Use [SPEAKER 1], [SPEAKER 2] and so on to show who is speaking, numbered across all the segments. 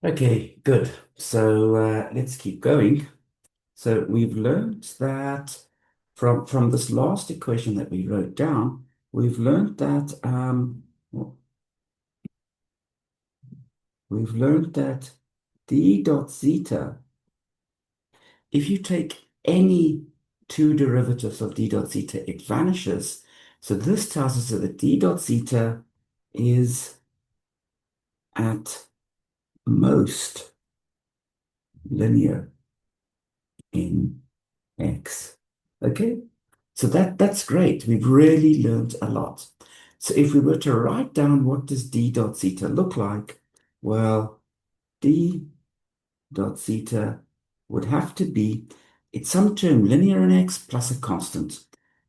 [SPEAKER 1] Okay, good. So let's keep going. So we've learned that from this last equation that we wrote down, we've learned that d dot zeta, if you take any two derivatives of d dot zeta, it vanishes. So this tells us that the d dot zeta is at most linear in X. Okay, so that's great. We've really learned a lot. So if we were to write down what does d dot zeta look like, well, d dot zeta would have to be, it's some term linear in X plus a constant.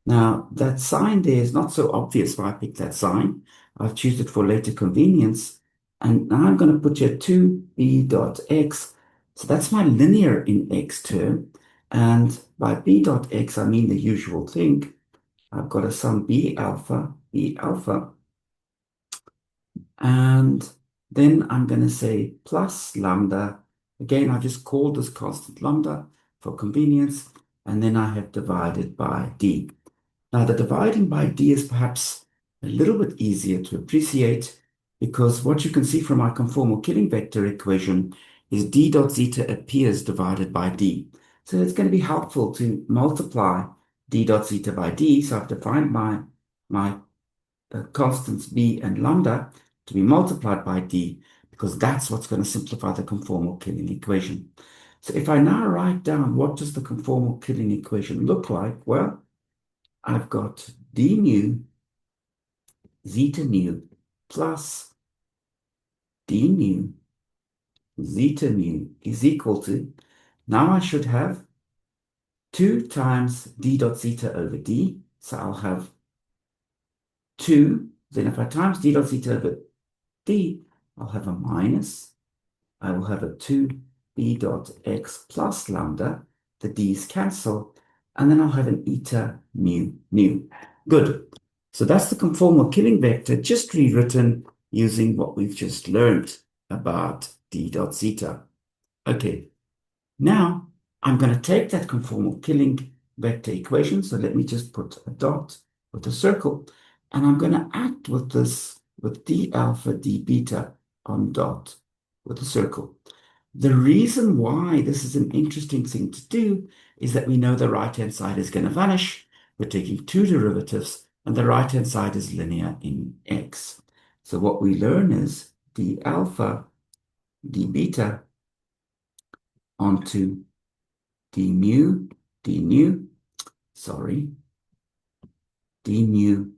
[SPEAKER 1] Now, that sign there is not so obvious why I picked that sign. I've chosen it for later convenience. And now I'm going to put here 2b dot x. So that's my linear in X term. And by b dot x, I mean the usual thing. I've got a sum b alpha, and then I'm going to say plus lambda. Again, I just called this constant lambda for convenience, and then I have divided by d. Now, the dividing by d is perhaps a little bit easier to appreciate because what you can see from my conformal killing vector equation is d dot zeta appears divided by d. So it's going to be helpful to multiply d dot zeta by d. So I've defined my constants b and lambda to be multiplied by d because that's what's going to simplify the conformal killing equation. So if I now write down what does the conformal killing equation look like, well, I've got d mu zeta mu plus d mu zeta mu is equal to, now I should have 2 times d dot zeta over d. So I'll have 2, then if I times d dot zeta over d, I'll have a minus. I will have a 2b dot x plus lambda. The d's cancel. And then I'll have an eta mu nu. Good. So that's the conformal killing vector just rewritten using what we've just learned about d dot zeta. Okay, now I'm going to take that conformal killing vector equation. So let me just put a dot with a circle, and I'm going to act with this with d alpha d beta on dot with a circle. The reason why this is an interesting thing to do is that we know the right-hand side is going to vanish. We're taking two derivatives, and the right-hand side is linear in X. So what we learn is d alpha d beta onto d mu, d nu, sorry, d mu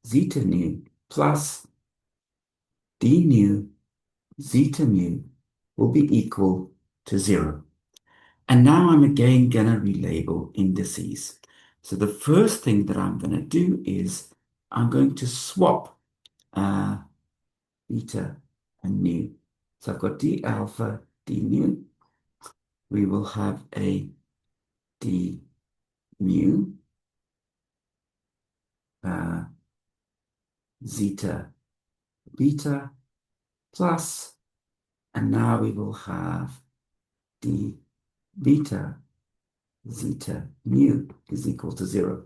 [SPEAKER 1] zeta nu plus d nu zeta mu will be equal to 0. And now I'm again going to relabel indices. So the first thing that I'm going to do is I'm going to swap beta and nu. So I've got d alpha, d nu. We will have a d mu zeta beta plus, and now we will have d beta zeta mu is equal to 0.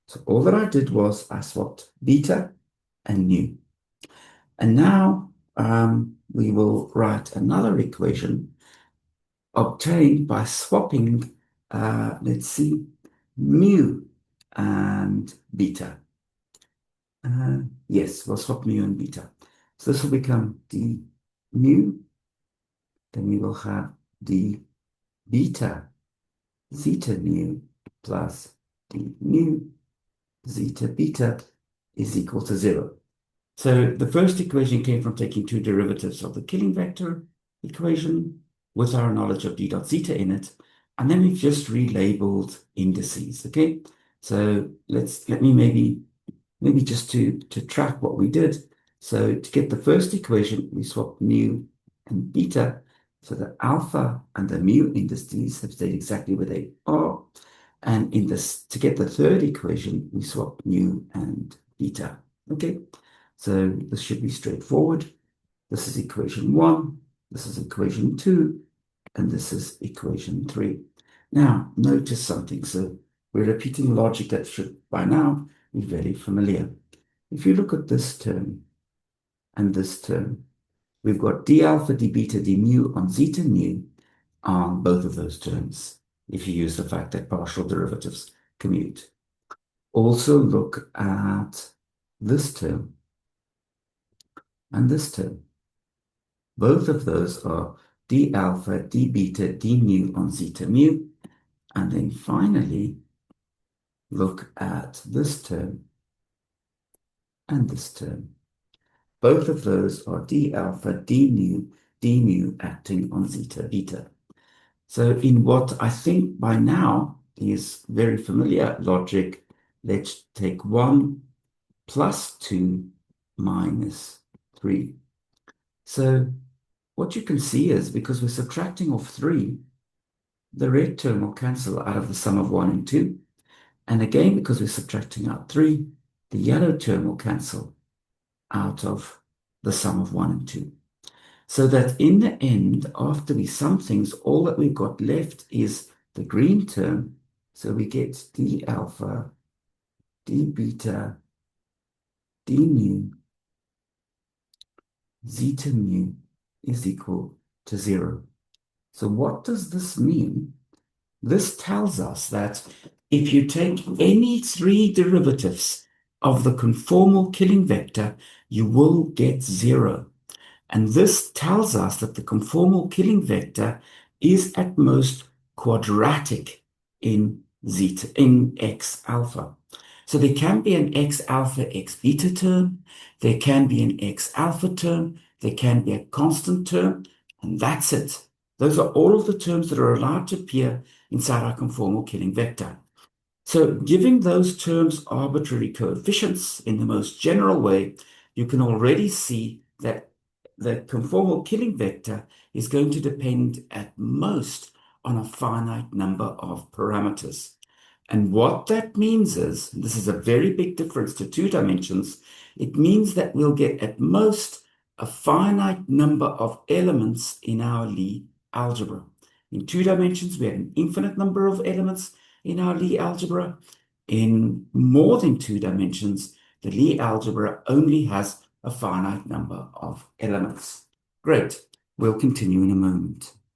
[SPEAKER 1] So all that I did was I swapped beta and nu. And now we will write another equation obtained by swapping, let's see, mu and beta. Yes, we'll swap mu and beta. So this will become d mu, then we will have d beta zeta mu plus d mu zeta beta is equal to 0. So the first equation came from taking two derivatives of the killing vector equation with our knowledge of d dot zeta in it, and then we've just relabeled indices, okay? So let me maybe just to track what we did. So to get the first equation, we swapped mu and beta, so the alpha and the mu indices have stayed exactly where they are. And in this, to get the third equation, we swapped mu and beta, okay? So this should be straightforward. This is equation 1. This is equation 2, and this is equation 3. Now, notice something. So we're repeating logic that should, by now, be very familiar. If you look at this term and this term, we've got d alpha, d beta, d mu on zeta mu on both of those terms, if you use the fact that partial derivatives commute. Also look at this term and this term. Both of those are d alpha, d beta, d mu on zeta mu. And then finally, look at this term and this term. Both of those are d alpha, d mu acting on zeta beta. So in what I think by now is very familiar logic, let's take 1 plus 2 minus 3. So what you can see is, because we're subtracting off 3, the red term will cancel out of the sum of 1 and 2. And again, because we're subtracting out 3, the yellow term will cancel out of the sum of 1 and 2. So that in the end, after we sum things, all that we've got left is the green term. So we get d alpha, d beta, d mu, zeta mu is equal to 0. So what does this mean? This tells us that if you take any 3 derivatives of the conformal killing vector, you will get 0. And this tells us that the conformal killing vector is at most quadratic in x alpha. So there can be an x alpha, x beta term, there can be an x alpha term, there can be a constant term, and that's it. Those are all of the terms that are allowed to appear inside our conformal killing vector. So giving those terms arbitrary coefficients in the most general way, you can already see that the conformal killing vector is going to depend at most on a finite number of parameters. And what that means is, and this is a very big difference to 2 dimensions, it means that we'll get at most a finite number of elements in our Lie algebra. In 2 dimensions, we have an infinite number of elements in our Lie algebra. In more than 2 dimensions, the Lie algebra only has a finite number of elements. Great. We'll continue in a moment.